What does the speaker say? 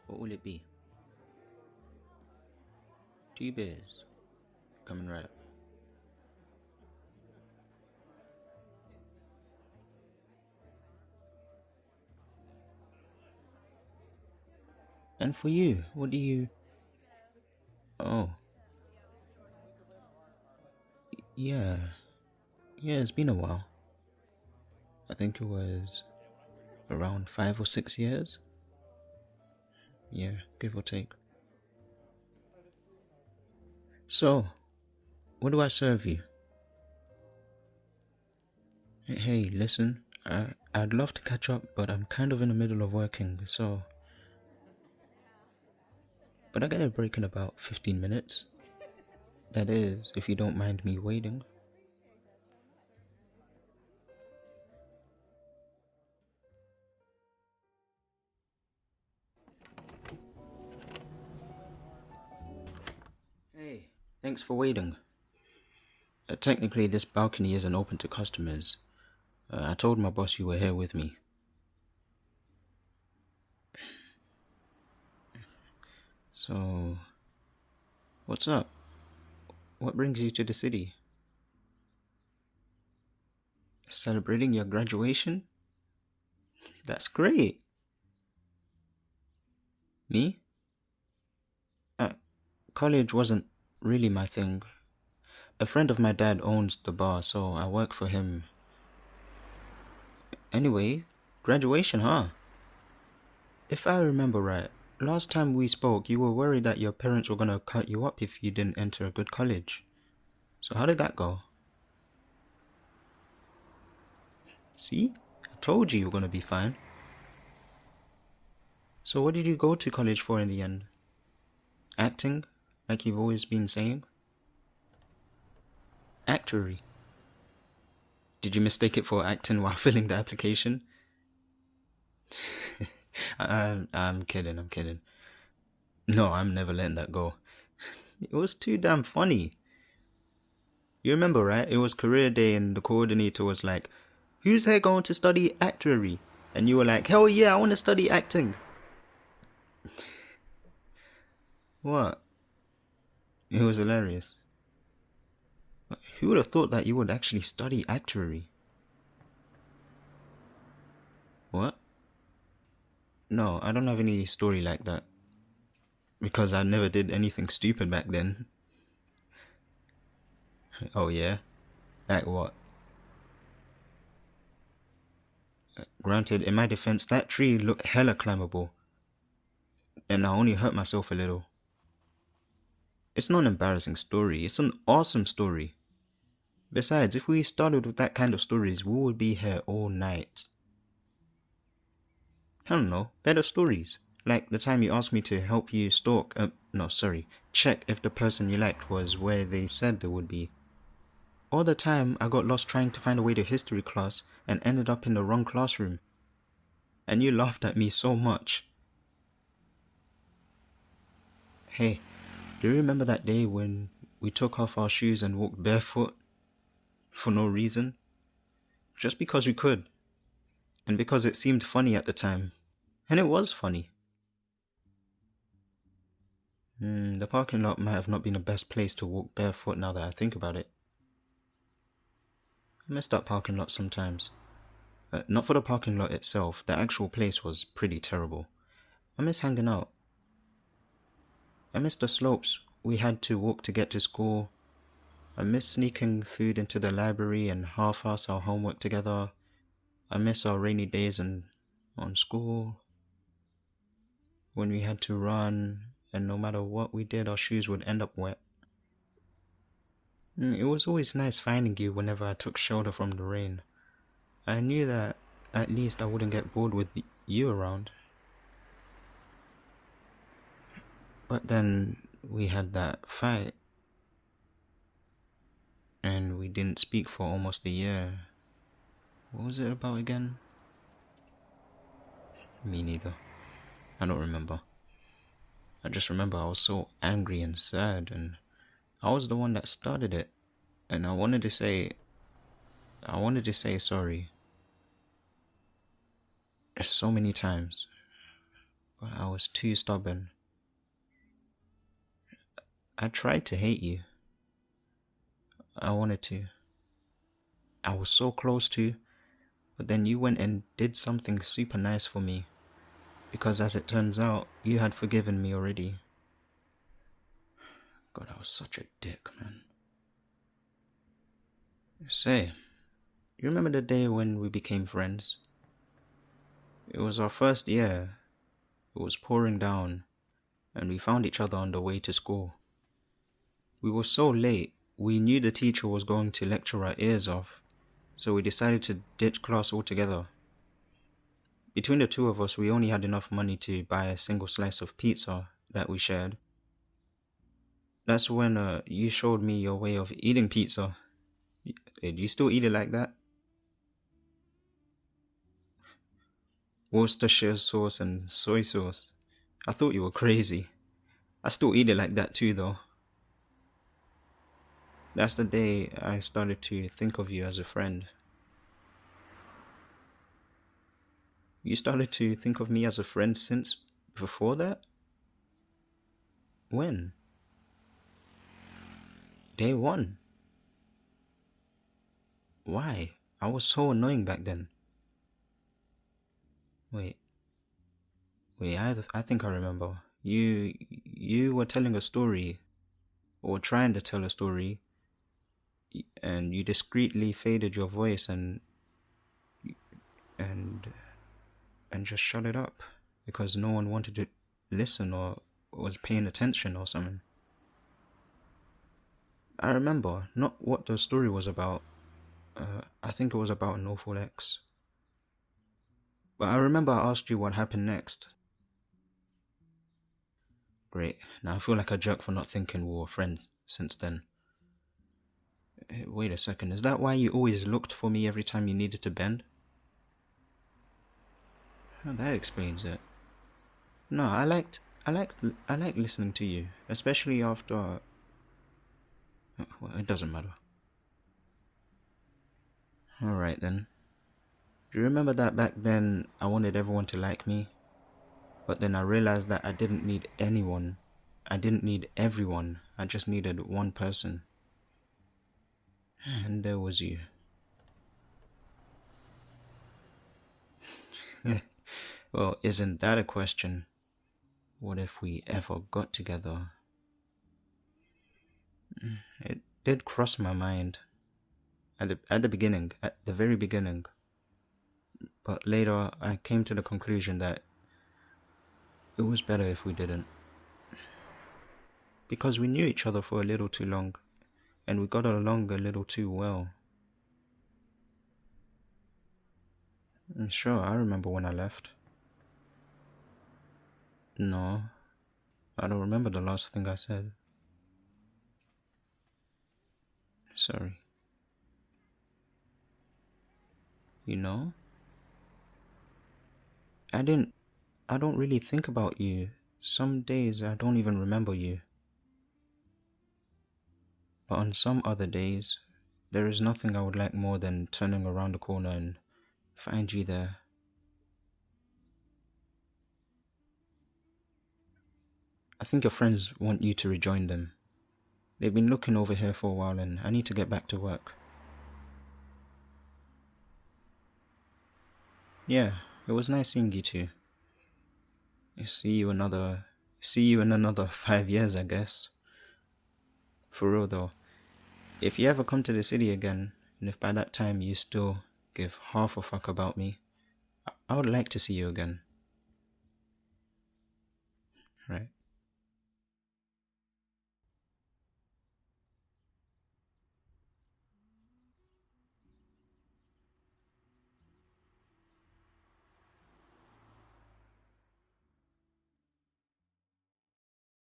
What will it be? 2 beers. Coming right up. And for you, what do you... Oh. Yeah. Yeah, it's been a while. I think it was around 5 or 6 years. Yeah, give or take. So, what do I serve you? Hey, listen, I'd love to catch up, but I'm kind of in the middle of working, so... But I get a break in about 15 minutes. That is, if you don't mind me waiting. Hey, thanks for waiting. Technically, this balcony isn't open to customers. I told my boss you were here with me. So, what's up? What brings you to the city? Celebrating your graduation? That's great. Me? Uh, College wasn't really my thing. A friend of my dad owns the bar, so I work for him. Anyway, graduation, huh? If I remember right, last time we spoke, you were worried that your parents were gonna cut you up if you didn't enter a good college. So how did that go? See? I told you were gonna be fine. So what did you go to college for in the end? Acting? Like you've always been saying? Actuary. Did you mistake it for acting while filling the application? I'm kidding. No, I'm never letting that go. It was too damn funny. You remember, right? It was career day and the coordinator was like, "Who's here going to study actuary?" And you were like, "Hell yeah, I want to study acting." What? It was hilarious. Who would have thought that you would actually study actuary? What? No, I don't have any story like that. Because I never did anything stupid back then. Oh yeah? Like what? Granted, in my defense, that tree looked hella climbable. And I only hurt myself a little. It's not an embarrassing story, it's an awesome story. Besides, if we started with that kind of stories, we would be here all night. I don't know, better stories. Like the time you asked me to help you stalk, check if the person you liked was where they said they would be. Or the time I got lost trying to find a way to history class and ended up in the wrong classroom. And you laughed at me so much. Hey, do you remember that day when we took off our shoes and walked barefoot? For no reason? Just because we could. And because it seemed funny at the time. And it was funny. The parking lot might have not been the best place to walk barefoot now that I think about it. I miss that parking lot sometimes. Not for the parking lot itself, the actual place was pretty terrible. I miss hanging out. I miss the slopes we had to walk to get to school. I miss sneaking food into the library and half-ass our homework together. I miss our rainy days on school. When we had to run, and no matter what we did, our shoes would end up wet. It was always nice finding you whenever I took shelter from the rain. I knew that at least I wouldn't get bored with you around. But then we had that fight. And we didn't speak for almost a year. What was it about again? Me neither. I don't remember. I just remember I was so angry and sad, and I was the one that started it. And I wanted to say sorry. So many times. but I was too stubborn. I tried to hate you. I wanted to. I was so close to, but then you went and did something super nice for me. Because as it turns out, you had forgiven me already. God, I was such a dick, man. Say, you remember the day when we became friends? It was our first year. It was pouring down, and we found each other on the way to school. We were so late, we knew the teacher was going to lecture our ears off, so we decided to ditch class altogether. Between the two of us, we only had enough money to buy a single slice of pizza that we shared. That's when you showed me your way of eating pizza. Do you still eat it like that? Worcestershire sauce and soy sauce. I thought you were crazy. I still eat it like that too, though. That's the day I started to think of you as a friend. You started to think of me as a friend since before that? When? Day one. Why? I was so annoying back then. Wait, I think I remember. You were telling a story, or trying to tell a story, and you discreetly faded your voice and and just shut it up because no one wanted to listen or was paying attention or something. I remember not what the story was about. I think it was about an awful ex. But I remember I asked you what happened next. Great. Now I feel like a jerk for not thinking we were friends since then. Wait a second. Is that why you always looked for me every time you needed to bend? Oh, that explains it. No, I liked listening to you, especially after. Well, it doesn't matter. All right then. Do you remember that back then I wanted everyone to like me? But then I realized that I didn't need anyone. I didn't need everyone. I just needed one person. And there was you. Well, isn't that a question? What if we ever got together? It did cross my mind. At the very beginning. But later I came to the conclusion that it was better if we didn't. Because we knew each other for a little too long, and we got along a little too well. Sure, I remember when I left. No, I don't remember the last thing I said. Sorry. You know? I don't really think about you. Some days I don't even remember you. But on some other days, there is nothing I would like more than turning around the corner and find you there. I think your friends want you to rejoin them. They've been looking over here for a while and I need to get back to work. Yeah, it was nice seeing you too. See you in another 5 years, I guess. For real though, if you ever come to the city again, and if by that time you still give half a fuck about me, I would like to see you again. Right.